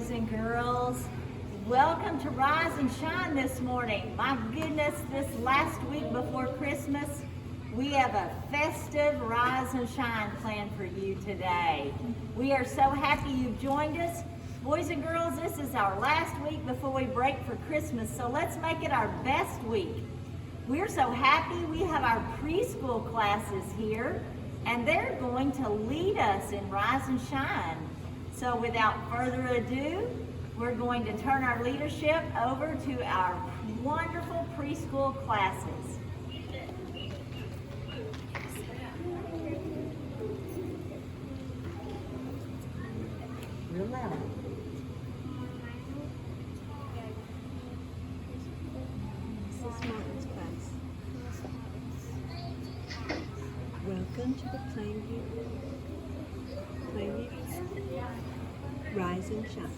boys and girls. Welcome to Rise and Shine this morning. My goodness, this last week before Christmas, we have a festive Rise and Shine planned for you today. We are so happy you've joined us. Boys and girls, this is our last week before we break for Christmas, so let's make it our best week. We're so happy we have our preschool classes here, and they're going to lead us in Rise and Shine. So without further ado, we're going to turn our leadership over to our wonderful preschool classes. Real loud. Welcome to the Plainview Rise and Shine.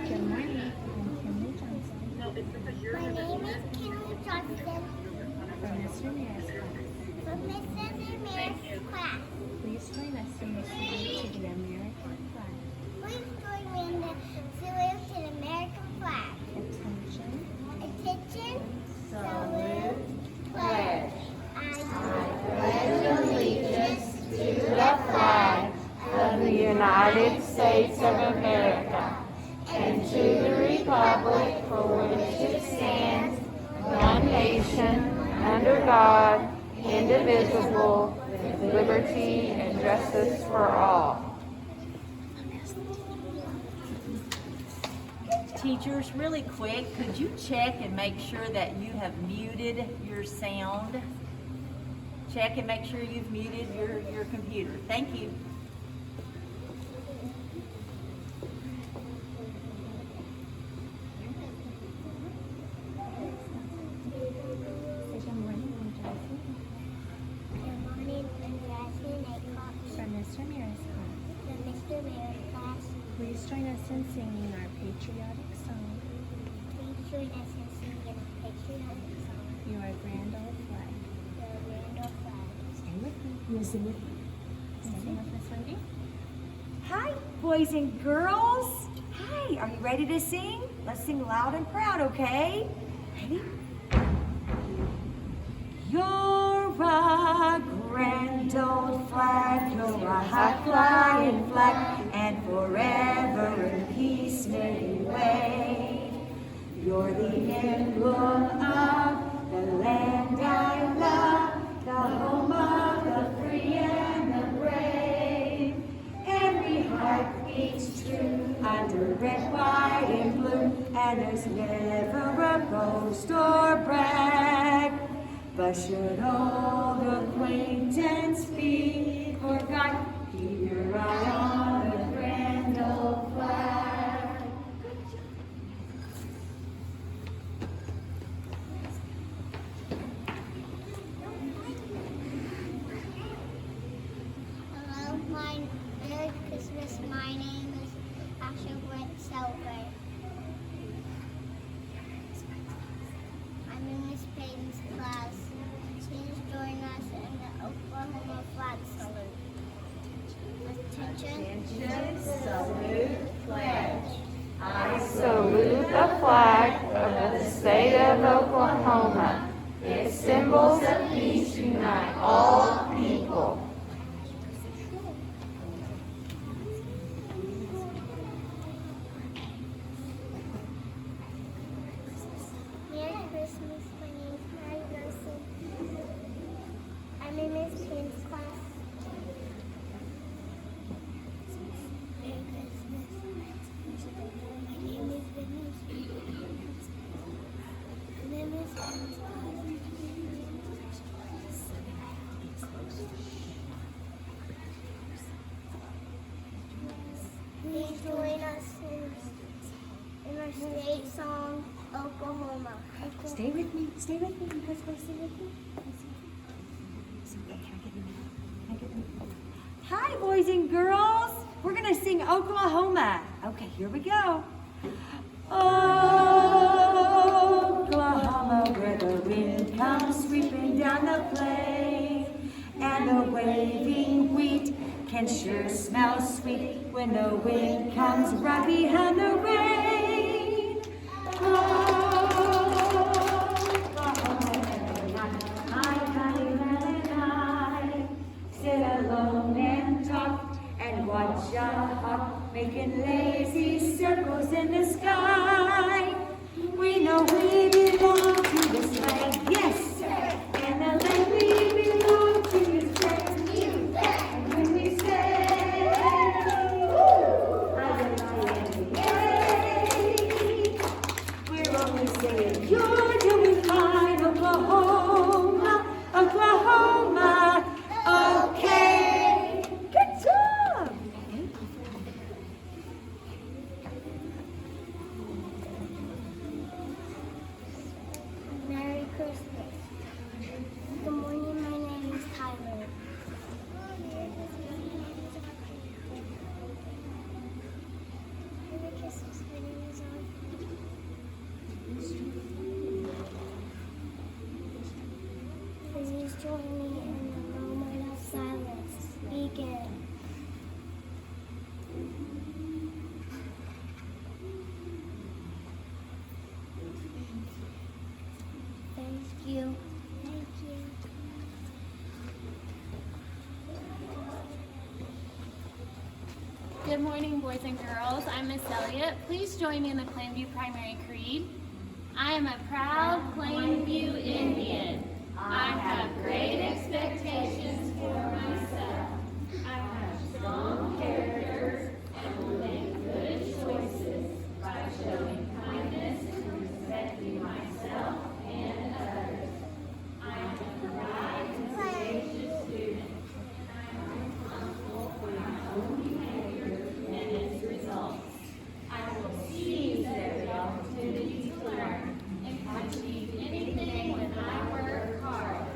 Good morning, I'm Kimberly Johnson. My name is Kimberly Johnson. From Miss Ramirez's class. From Miss Ramirez's class. Please join us in the salute to the American flag. Please join me in the salute to the American flag. Attention. Attention. Salute. Pledge. I Pledge allegiance to the flag of the United States of America and to the republic for which it stands, one nation, under God, indivisible, with liberty and justice for all. Teachers, really quick, could you check and make sure that you have muted your sound? Check and make sure you've muted your computer. Thank you. Say good morning, I'm Johnson. Good morning, I'm Jasmine Aycock. From Miss Ramirez's class. From Miss Ramirez's class. Please join us in singing our patriotic song, Please join us in singing a patriotic song. Your Grand Old Flag. The Randall flag. Stay with me. You sing with me. Sing with Miss Wendy. Hi, boys and girls. Hi, are you ready to sing? Let's sing loud and proud, okay? Ready? You're a grand old flag, you're a high-flying flag, and forever in peace may you wave. You're the emblem of the land I love, the home of the free and the brave. Every heart beats true under red, white, and blue, and there's never a boast or brag. But should old acquaintance be forgot, keep your eye on the grand old flag. Hello, Merry Christmas. My name is Asher Brent Silver. I'm in Miss Payton's class. Please join us in the Oklahoma flag salute. Attention. Attention, salute, pledge. I salute the flag of the state of Oklahoma. Its symbols of peace unite all people. Merry Christmas. My name is Mary Garson. I'm in Miss Payton's class. Merry Christmas. My name is Denise. I'm in Miss Payton's class. Please join us in our state song, Oklahoma. Stay with me, you guys want to sing with me? boys and girls, we're going to sing Oklahoma. Okay, here we go. Oklahoma, where the wind comes sweeping down the plain, and the waving wheat can sure smell sweet when the wind comes right behind the rain. Sit alone and talk and watch a hawk making lazy circles in the sky. We know we belong to this land, yes, and the land we belong to is great. And when we say, we're only saying, you're doing fine, Oklahoma, Oklahoma. Okay, good job. Merry Christmas. Good morning, my name is Tyler. Merry Christmas, my name is Art. Please join me in the moment of silence. Begin. Thank you. Thank you. Good morning, boys and girls. I'm Miss Elliott. Please join me in the Plainview Primary Creed. I am a proud Plainview Indian. I have great expectations for myself. I have strong character and will make good choices by showing kindness and respecting myself and others. I am a bright and sagacious student. I am responsible for my own behavior and its results. I will seize every opportunity to learn and can achieve anything when I work hard.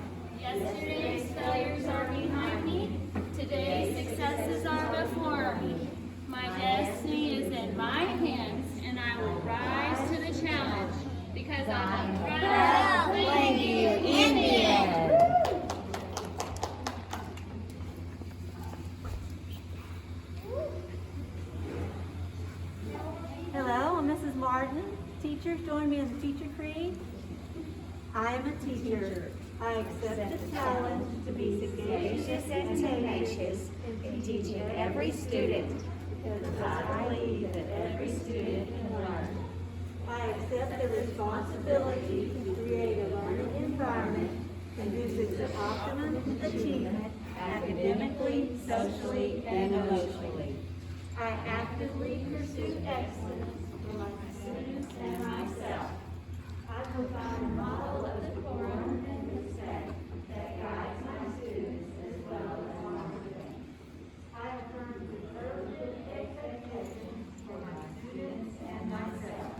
Yesterday's failures are behind me. Today's successes are before me. My destiny is in my hands, and I will rise to the challenge because I'm a proud Plainview Indian. Hello, I'm Mrs. Martin. Teachers, join me in the teacher creed. I am a teacher. I accept the challenge to be sagacious and tenacious in teaching every student, because I believe that every student can learn. I accept the responsibility to create a learning environment conducive to optimum achievement academically, socially, and emotionally. I actively pursue excellence for my students and myself. I provide a model of decorum and respect that guides my students as well as my students. I affirm conservative expectations for my students and myself.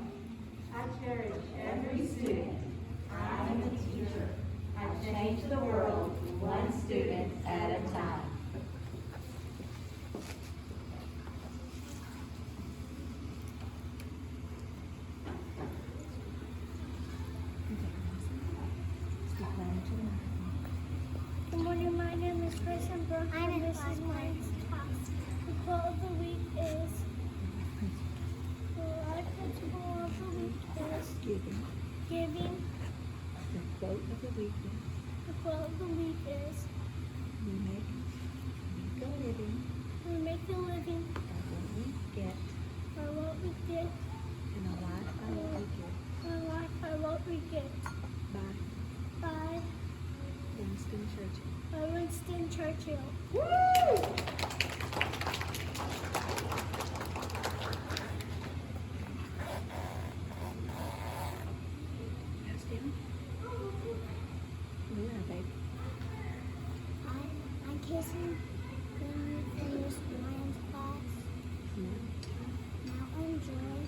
I cherish every student. I am a teacher. I change the world one student at a time. Good morning, my name is Chris and Brooke. I'm Mrs. Martin's class. The quote of the week is, the life principle of the week is giving. The quote of the week is, The quote of the week is, we make a living we make a living by what we get by what we get, and a life by what we give. and a life by what we get. By By Winston Churchill. Winston Churchill. Ask him. Yeah, baby. I'm kissing from Miss Ryan's class. Now enjoy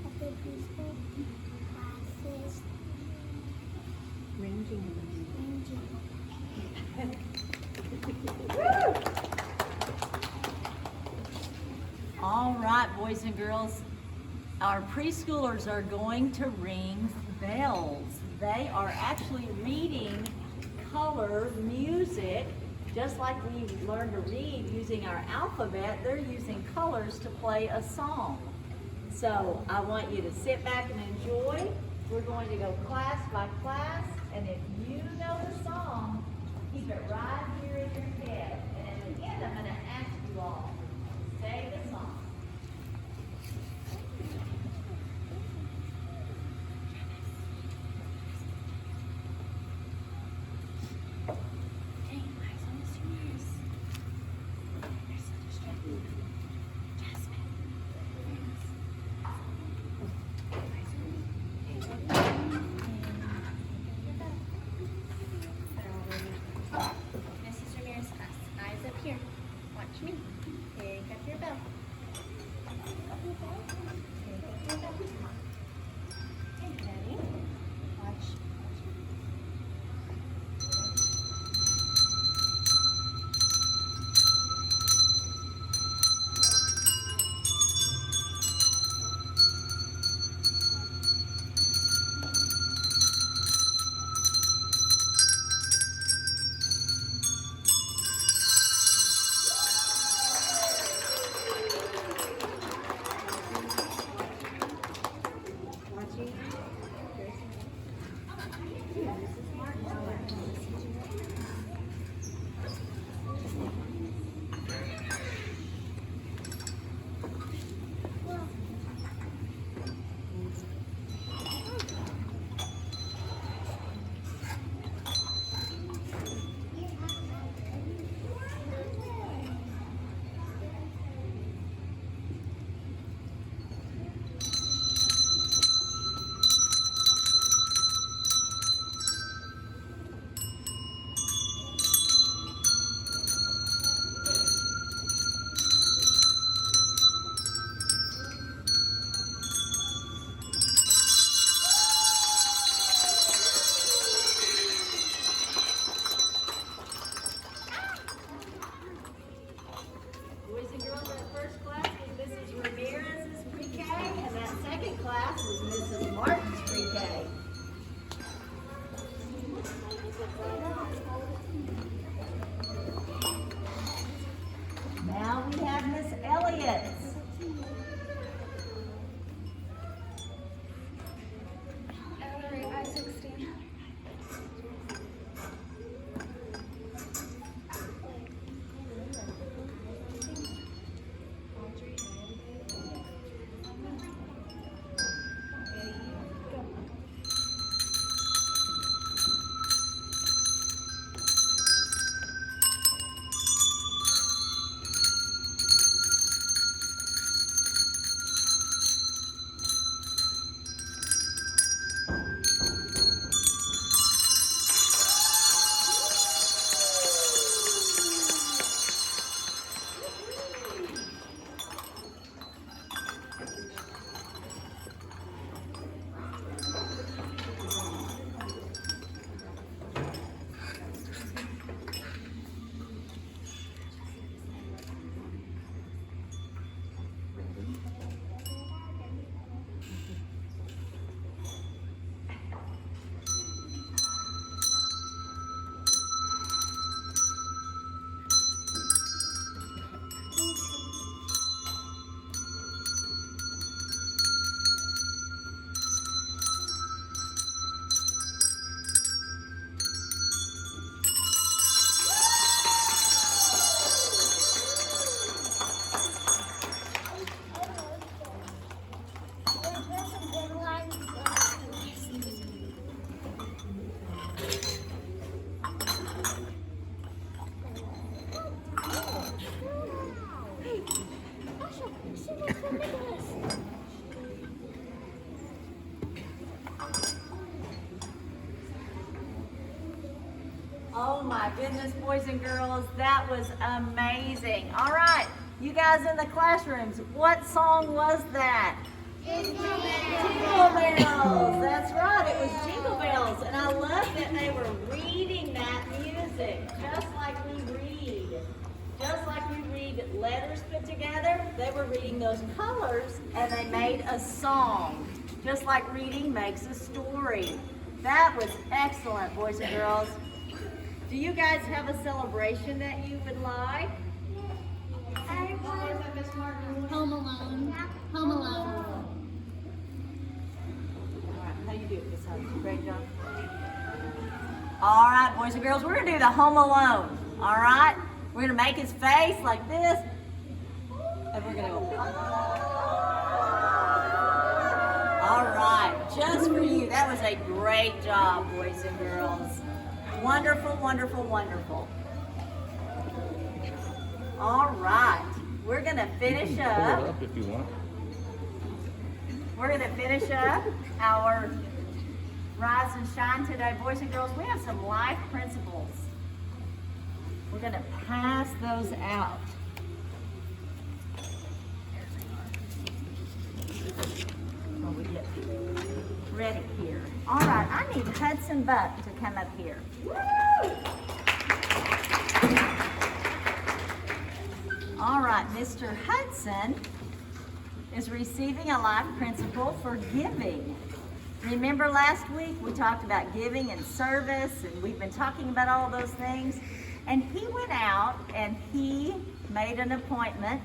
at the preschool classes Ranging ranging. Woo! right, boys and girls, our preschoolers are going to ring bells. They are actually reading color music, just like we learn to read using our alphabet. They're using colors to play a song. So I want you to sit back and enjoy. We're going to go class by class, and if you know the song, keep it right here in your head. And at the end, I'm going to ask you all to say the song. Okay, eyes on the seniors. They're so distracted. Jasmine. Mrs. Ramirez class, eyes up here. Watch me. Pick up your bell. Pick up your bell. Okay, ready? Watch. Boys and girls, that first class was Mrs. Ramirez's pre-K, and that second class was Mrs. Martin's pre-K. Now we have Miss Elliott's. Oh my goodness, boys and girls, that was amazing. All right, you guys in the classrooms, what song was that? Jingle Bells. That's right, it was Jingle Bells. And I love that they were reading that music, just like we read. Just like you read letters put together, they were reading those colors and they made a song. Just like reading makes a story. That was excellent, boys and girls. Do you guys have a celebration that you would like? Home Alone. Home Alone. All right, how you do, Miss Hudson? Great job. All right, boys and girls, we're gonna do the Home Alone. All right, we're gonna make his face like this, and we're gonna go. All right, just for you. That was a great job, boys and girls. Wonderful, wonderful, wonderful. All right, we're gonna finish up. If you want. We're gonna finish up our Rise and Shine today, boys and girls. We have some life principles. We're gonna pass those out. When we get ready here. All right, I need Hudson Buck to come up here. All right, Mr. Hudson is receiving a life principle for giving. Remember last week we talked about giving and service, and we've been talking about all those things. And he went out and he made an appointment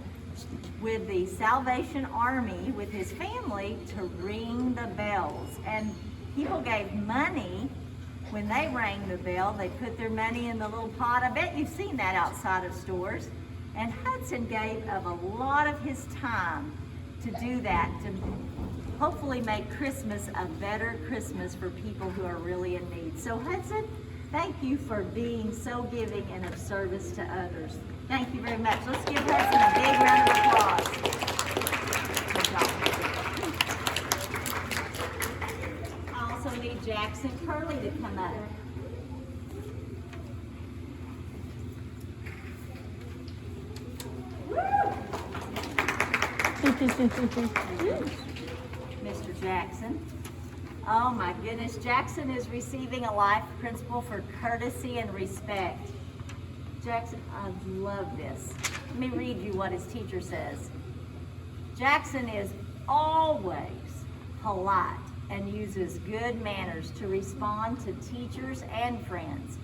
with the Salvation Army with his family to ring the bells. And people gave money when they rang the bell. They put their money in the little pot. I bet you've seen that outside of stores. And Hudson gave of a lot of his time to do that, to hopefully make Christmas a better Christmas for people who are really in need. So Hudson, thank you for being so giving and of service to others. Thank you very much. Let's give Hudson a big round of applause. Good job. I also need Jackson Curley to come up. Mr. Jackson. Oh my goodness, Jackson is receiving a life principle for courtesy and respect. Jackson, I love this. Let me read you what his teacher says. Jackson is always polite and uses good manners to respond to teachers and friends.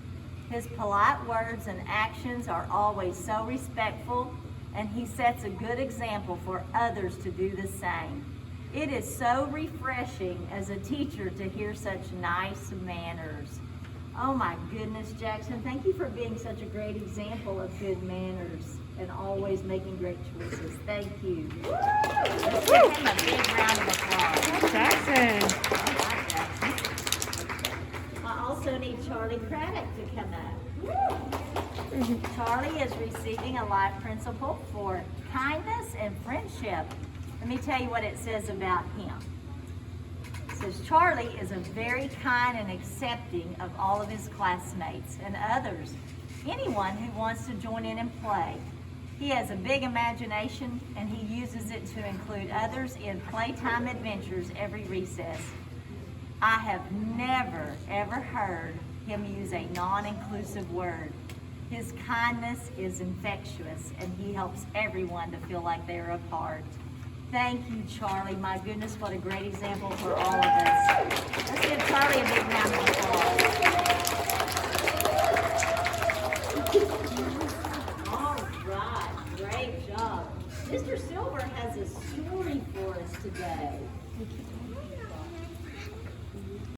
His polite words and actions are always so respectful, and he sets a good example for others to do the same. It is so refreshing as a teacher to hear such nice manners. Oh my goodness, Jackson, thank you for being such a great example of good manners and always making great choices. Thank you. Let's give him a big round of applause. Jackson. All right, Jackson. I also need Charlie Craddock to come up. Charlie is receiving a life principle for kindness and friendship. Let me tell you what it says about him. It says Charlie is a very kind and accepting of all of his classmates and others, anyone who wants to join in and play. He has a big imagination and he uses it to include others in playtime adventures every recess. I have never ever heard him use a non-inclusive word. His kindness is infectious and he helps everyone to feel like they're a part. Thank you, Charlie. My goodness, what a great example for all of us. Let's give Charlie a big round of applause. All right, great job. Mr. Silver has a story for us today.